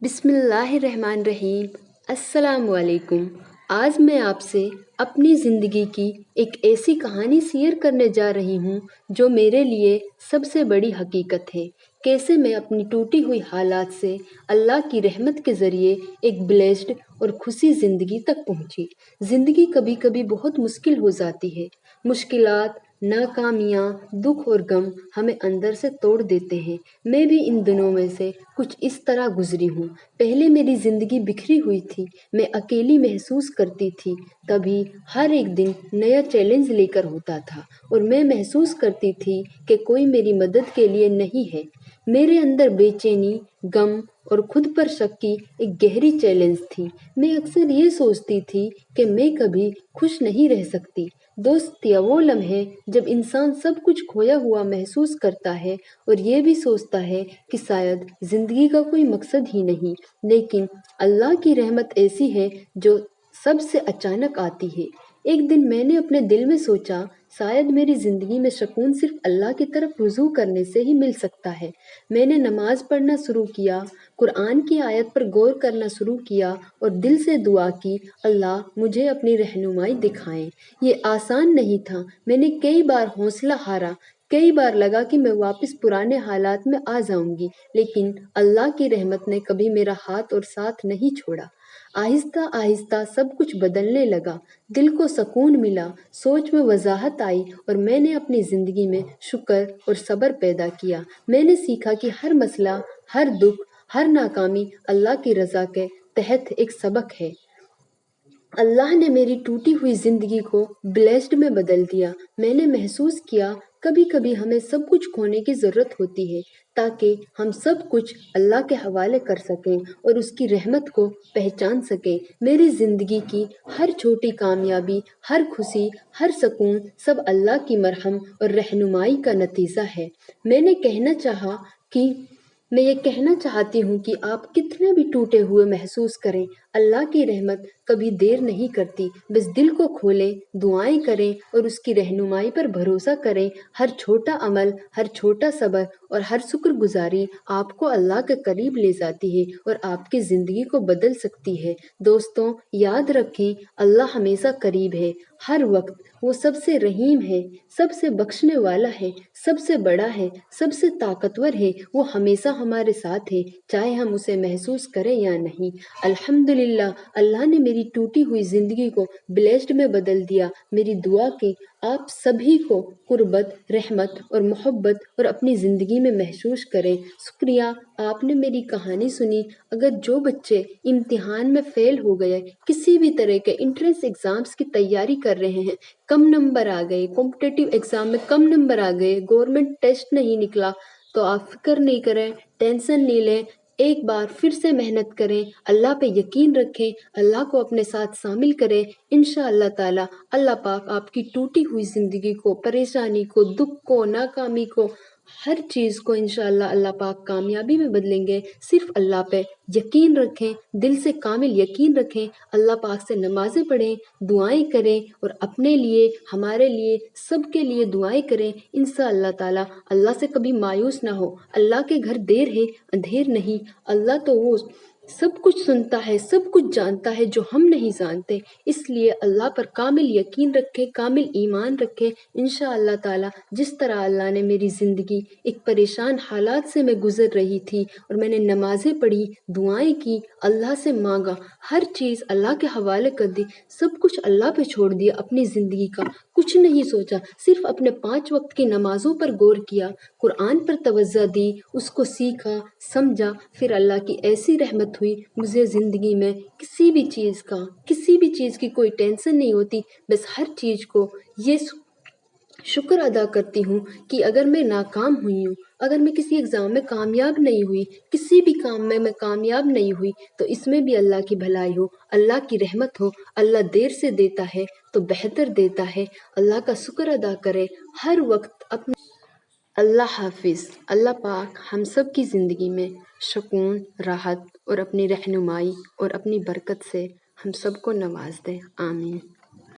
بسم اللہ الرحمن الرحیم۔ السلام علیکم۔ آج میں آپ سے اپنی زندگی کی ایک ایسی کہانی شیئر کرنے جا رہی ہوں جو میرے لیے سب سے بڑی حقیقت ہے۔ کیسے میں اپنی ٹوٹی ہوئی حالات سے اللہ کی رحمت کے ذریعے ایک بلیسڈ اور خوشی زندگی تک پہنچی۔ زندگی کبھی کبھی بہت مشکل ہو جاتی ہے۔ مشکلات، ناکامیاں، دکھ اور غم ہمیں اندر سے توڑ دیتے ہیں۔ میں بھی ان دنوں میں سے کچھ اس طرح گزری ہوں۔ پہلے میری زندگی بکھری ہوئی تھی، میں اکیلی محسوس کرتی تھی۔ تبھی ہر ایک دن نیا چیلنج لے کر ہوتا تھا اور میں محسوس کرتی تھی کہ کوئی میری مدد کے لیے نہیں ہے۔ میرے اندر بے چینی، غم اور خود پر شک کی ایک گہری چیلنج تھی۔ میں اکثر یہ سوچتی تھی کہ میں کبھی خوش نہیں رہ سکتی۔ دوستیا، وہ لمحے جب انسان سب کچھ کھویا ہوا محسوس کرتا ہے اور یہ بھی سوچتا ہے کہ شاید زندگی کا کوئی مقصد ہی نہیں، لیکن اللہ کی رحمت ایسی ہے جو سب سے اچانک آتی ہے۔ ایک دن میں نے اپنے دل میں سوچا، شاید میری زندگی میں سکون صرف اللہ کی طرف رجوع کرنے سے ہی مل سکتا ہے۔ میں نے نماز پڑھنا شروع کیا، قرآن کی آیت پر غور کرنا شروع کیا اور دل سے دعا کی، اللہ مجھے اپنی رہنمائی دکھائیں۔ یہ آسان نہیں تھا۔ میں نے کئی بار حوصلہ ہارا، کئی بار لگا کہ میں واپس پرانے حالات میں آ جاؤں گی، لیکن اللہ کی رحمت نے کبھی میرا ہاتھ اور ساتھ نہیں چھوڑا۔ آہستہ آہستہ سب کچھ بدلنے لگا، دل کو سکون ملا، سوچ میں وضاحت آئی اور میں نے اپنی زندگی میں شکر اور صبر پیدا کیا۔ میں نے سیکھا کہ ہر مسئلہ، ہر دکھ، ہر ناکامی اللہ کی رضا کے تحت ایک سبق ہے۔ اللہ نے میری ٹوٹی ہوئی زندگی کو بلیسڈ میں بدل دیا۔ میں نے محسوس کیا کبھی کبھی ہمیں سب کچھ کھونے کی ضرورت ہوتی ہے تاکہ ہم سب کچھ اللہ کے حوالے کر سکیں اور اس کی رحمت کو پہچان سکیں۔ میری زندگی کی ہر چھوٹی کامیابی، ہر خوشی، ہر سکون سب اللہ کی مرحم اور رہنمائی کا نتیجہ ہے۔ میں یہ کہنا چاہتی ہوں کہ آپ کتنے بھی ٹوٹے ہوئے محسوس کریں، اللہ کی رحمت کبھی دیر نہیں کرتی۔ بس دل کو کھولیں، دعائیں کریں اور اس کی رہنمائی پر بھروسہ کریں۔ ہر چھوٹا عمل، ہر چھوٹا صبر اور ہر شکر گزاری آپ کو اللہ کے قریب لے جاتی ہے اور آپ کی زندگی کو بدل سکتی ہے۔ دوستوں، یاد رکھیں، اللہ ہمیشہ قریب ہے، ہر وقت۔ وہ سب سے رحیم ہے، سب سے بخشنے والا ہے، سب سے بڑا ہے، سب سے طاقتور ہے۔ وہ ہمیشہ ہمارے ساتھ ہے، چاہے ہم اسے محسوس کریں یا نہیں۔ الحمدللہ، اللہ نے میری ٹوٹی ہوئی زندگی کو بلیسڈ میں بدل دیا۔ میری دعا کہ آپ سبھی کو قربت، رحمت اور محبت اور اپنی زندگی میں محسوس کریں۔ شکریہ، آپ نے میری کہانی سنی۔ اگر جو بچے امتحان میں فیل ہو گئے، کسی بھی طرح کے انٹرنس ایگزامز کی تیاری کر رہے ہیں، کم نمبر آ گئے، کمپٹیٹیو ایگزام میں کم نمبر آ گئے، گورنمنٹ ٹیسٹ نہیں نکلا، تو آپ فکر نہیں کریں، ٹینشن نہیں لیں۔ ایک بار پھر سے محنت کریں، اللہ پہ یقین رکھیں، اللہ کو اپنے ساتھ شامل کریں۔ انشاءاللہ تعالی اللہ پاک آپ کی ٹوٹی ہوئی زندگی کو، پریشانی کو، دکھ کو، ناکامی کو، ہر چیز کو انشاءاللہ اللہ پاک کامیابی میں بدلیں گے۔ صرف اللہ پہ یقین رکھیں، دل سے کامل یقین رکھیں، اللہ پاک سے نمازیں پڑھیں، دعائیں کریں اور اپنے لیے، ہمارے لیے، سب کے لیے دعائیں کریں۔ انشاءاللہ تعالی اللہ سے کبھی مایوس نہ ہو۔ اللہ کے گھر دیر ہے، اندھیر نہیں۔ اللہ تو وہ سب کچھ سنتا ہے، سب کچھ جانتا ہے جو ہم نہیں جانتے۔ اس لیے اللہ پر کامل یقین رکھیں، کامل ایمان رکھیں۔ انشاءاللہ تعالی جس طرح اللہ نے میری زندگی ایک پریشان حالات سے میں گزر رہی تھی اور میں نے نمازیں پڑھی، دعائیں کی، اللہ سے مانگا، ہر چیز اللہ کے حوالے کر دی، سب کچھ اللہ پہ چھوڑ دیا، اپنی زندگی کا کچھ نہیں سوچا، صرف اپنے 5 وقت کی نمازوں پر غور کیا، قرآن پر توجہ دی، اس کو سیکھا، سمجھا، پھر اللہ کی ایسی رحمت ہوئی، مجھے زندگی میں کسی بھی چیز کی کوئی ٹینشن نہیں ہوتی۔ بس ہر چیز کو یہ شکر ادا کرتی ہوں کہ اگر میں ناکام ہوئی ہوں، اگر میں کسی ایگزام میں کامیاب نہیں ہوئی، کسی بھی کام میں کامیاب نہیں ہوئی، تو اس میں بھی اللہ کی بھلائی ہو، اللہ کی رحمت ہو۔ اللہ دیر سے دیتا ہے تو بہتر دیتا ہے۔ اللہ کا شکر ادا کرے ہر وقت اپنے۔ اللہ حافظ۔ اللہ پاک ہم سب کی زندگی میں سکون، راحت اور اپنی رہنمائی اور اپنی برکت سے ہم سب کو نواز دے۔ آمین۔